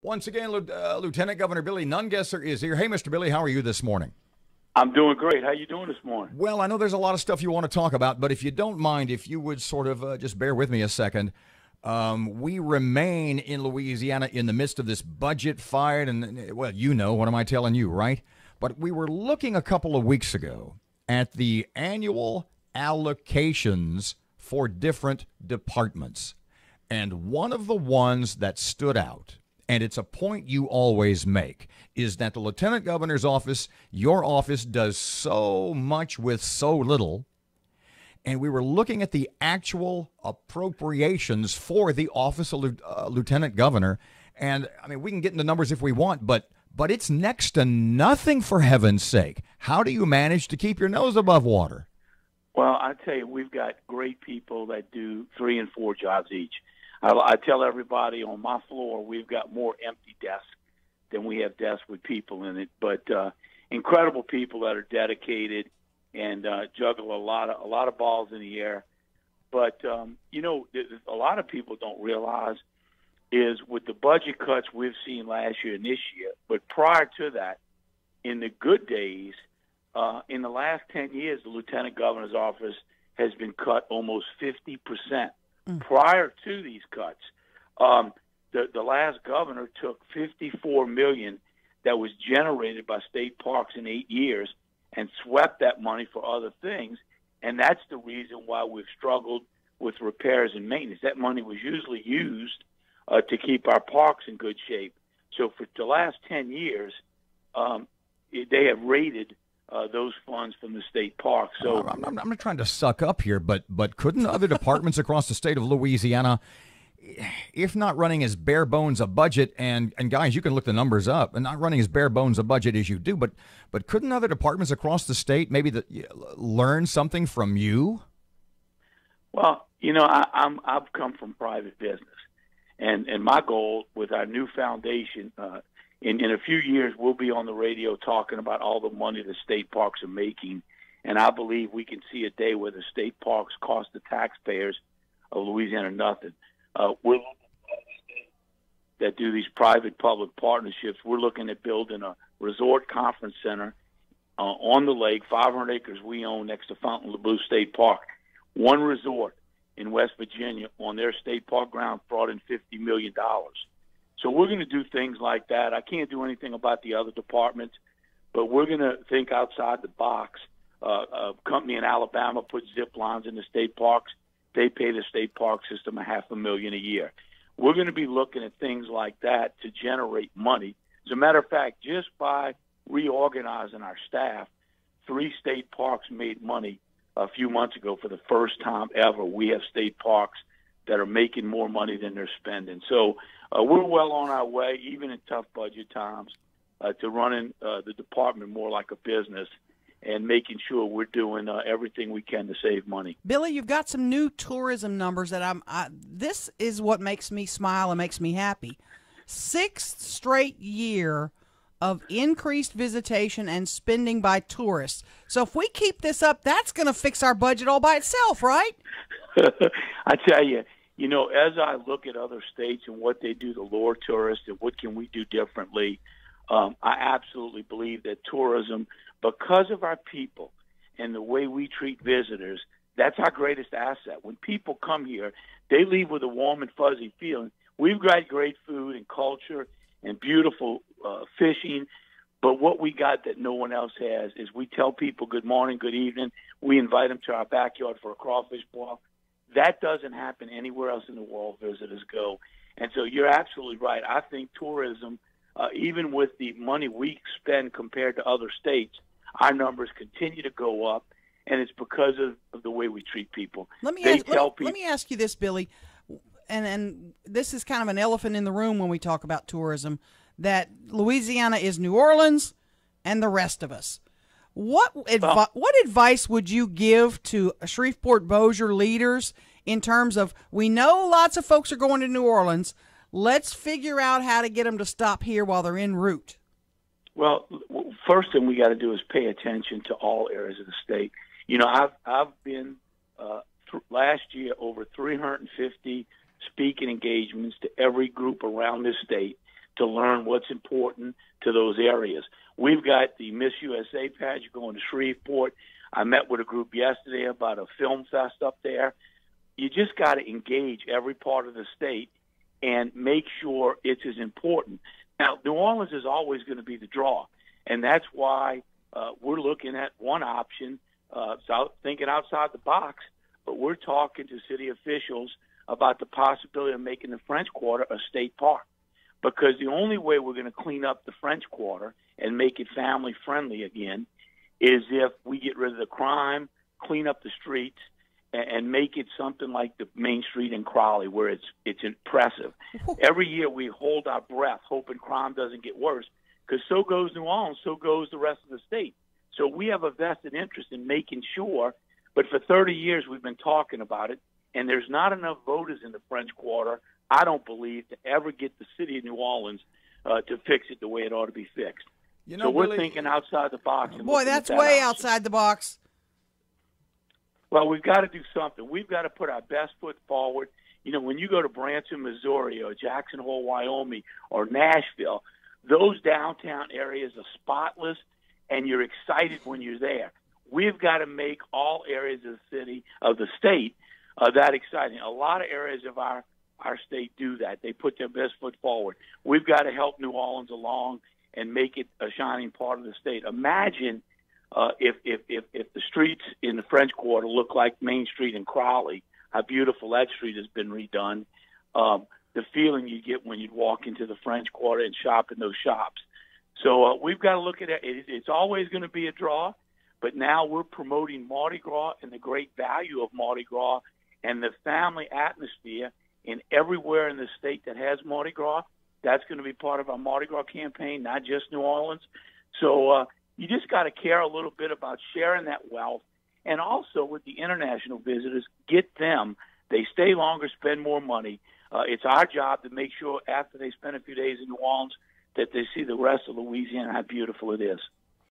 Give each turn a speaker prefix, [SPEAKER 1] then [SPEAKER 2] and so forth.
[SPEAKER 1] Once again, Lieutenant Governor Billy Nungesser is here. Hey, Mr. Billy, how are you this morning?
[SPEAKER 2] I'm doing great. How you doing this morning?
[SPEAKER 1] Well, I know there's a lot of stuff you want to talk about, but if you don't mind, if you would sort of just bear with me a second. We remain in Louisiana in the midst of this budget fight, and, well, you know, what am I telling you, right? But we were looking a couple of weeks ago at the annual allocations for different departments, and one of the ones that stood out, and it's a point you always make, is that the Lieutenant Governor's office, your office, does so much with so little. And we were looking at the actual appropriations for the office of Lieutenant Governor. And, I mean, we can get into numbers if we want, but it's next to nothing, for heaven's sake. How do you manage to keep your nose above water?
[SPEAKER 2] Well, I tell you, we've got great people that do 3 and 4 jobs each. I tell everybody on my floor we've got more empty desks than we have desks with people in it. But incredible people that are dedicated and juggle a lot of balls in the air. But you know, a lot of people don't realize is with the budget cuts we've seen last year and this year, but prior to that, in the good days, in the last 10 years, the Lieutenant Governor's office has been cut almost 50%. Prior to these cuts, the last governor took $54 million that was generated by state parks in 8 years and swept that money for other things, and that's the reason why we've struggled with repairs and maintenance. That money was usually used to keep our parks in good shape. So for the last 10 years, they have raided those funds from the state parks. So
[SPEAKER 1] I'm not trying to suck up here, but couldn't other departments across the state of Louisiana, if not running as bare bones a budget, and guys, you can look the numbers up, and not running as bare bones a budget as you do, but couldn't other departments across the state maybe learn something from you?
[SPEAKER 2] Well, you know, I've come from private business, and my goal with our new foundation. In a few years, we'll be on the radio talking about all the money the state parks are making, and I believe we can see a day where the state parks cost the taxpayers of Louisiana nothing. We're looking at that do these private-public partnerships. We're looking at building a resort conference center on the lake, 500 acres we own next to Fontainebleau State Park. One resort in West Virginia on their state park grounds brought in $50 million. So we're going to do things like that. I can't do anything about the other departments, but we're going to think outside the box. A company in Alabama puts zip lines in the state parks. They pay the state park system $500,000 a year. We're going to be looking at things like that to generate money. As a matter of fact, just by reorganizing our staff, 3 state parks made money a few months ago for the first time ever. We have state parks that are making more money than they're spending. So we're well on our way, even in tough budget times, to running the department more like a business and making sure we're doing everything we can to save money.
[SPEAKER 3] Billy, you've got some new tourism numbers that this is what makes me smile and makes me happy. 6th straight year of increased visitation and spending by tourists. So if we keep this up, that's going to fix our budget all by itself, right?
[SPEAKER 2] I tell you, you know, as I look at other states and what they do to lure tourists and what can we do differently, I absolutely believe that tourism, because of our people and the way we treat visitors, that's our greatest asset. When people come here, they leave with a warm and fuzzy feeling. We've got great food and culture and beautiful fishing, but what we got that no one else has is we tell people good morning, good evening. We invite them to our backyard for a crawfish boil. That doesn't happen anywhere else in the world visitors go. And so you're absolutely right. I think tourism, even with the money we spend compared to other states, our numbers continue to go up, and it's because of the way we treat people.
[SPEAKER 3] Let me ask you this, Billy, and this is kind of an elephant in the room when we talk about tourism, that Louisiana is New Orleans and the rest of us. What advice would you give to Shreveport-Bossier leaders in terms of, we know lots of folks are going to New Orleans, let's figure out how to get them to stop here while they're en route?
[SPEAKER 2] Well, first thing we got to do is pay attention to all areas of the state. You know, I've been last year over 350 speaking engagements to every group around this state. to learn what's important to those areas. We've got the Miss USA pageant going to Shreveport. I met with a group yesterday about a film fest up there. You just got to engage every part of the state and make sure it's as important. Now, New Orleans is always going to be the draw, and that's why we're looking at one option, thinking outside the box, but we're talking to city officials about the possibility of making the French Quarter a state park, because the only way we're going to clean up the French Quarter and make it family-friendly again is if we get rid of the crime, clean up the streets, and make it something like the Main Street in Crowley, where it's impressive. Every year we hold our breath, hoping crime doesn't get worse, because so goes New Orleans, so goes the rest of the state. So we have a vested interest in making sure, but for 30 years we've been talking about it, and there's not enough voters in the French Quarter, I don't believe, to ever get the city of New Orleans to fix it the way it ought to be fixed.
[SPEAKER 1] You know,
[SPEAKER 2] so we're
[SPEAKER 1] Billy,
[SPEAKER 2] thinking outside the box. And
[SPEAKER 3] boy, that's way
[SPEAKER 2] option.
[SPEAKER 3] outside the box.
[SPEAKER 2] Well, we've got to do something. We've got to put our best foot forward. You know, when you go to Branson, Missouri, or Jackson Hole, Wyoming, or Nashville, those downtown areas are spotless, and you're excited when you're there. We've got to make all areas of the state, that exciting. A lot of areas of our state do that. They put their best foot forward. We've got to help New Orleans along and make it a shining part of the state. Imagine if the streets in the French Quarter look like Main Street in Crowley, how beautiful that street has been redone, the feeling you get when you walk into the French Quarter and shop in those shops. So we've got to look at it. It's always going to be a draw, but now we're promoting Mardi Gras and the great value of Mardi Gras and the family atmosphere in everywhere in the state that has Mardi Gras. That's going to be part of our Mardi Gras campaign, not just New Orleans. So you just got to care a little bit about sharing that wealth, and also with the international visitors, get them. They stay longer, spend more money. It's our job to make sure after they spend a few days in New Orleans that they see the rest of Louisiana, how beautiful it is.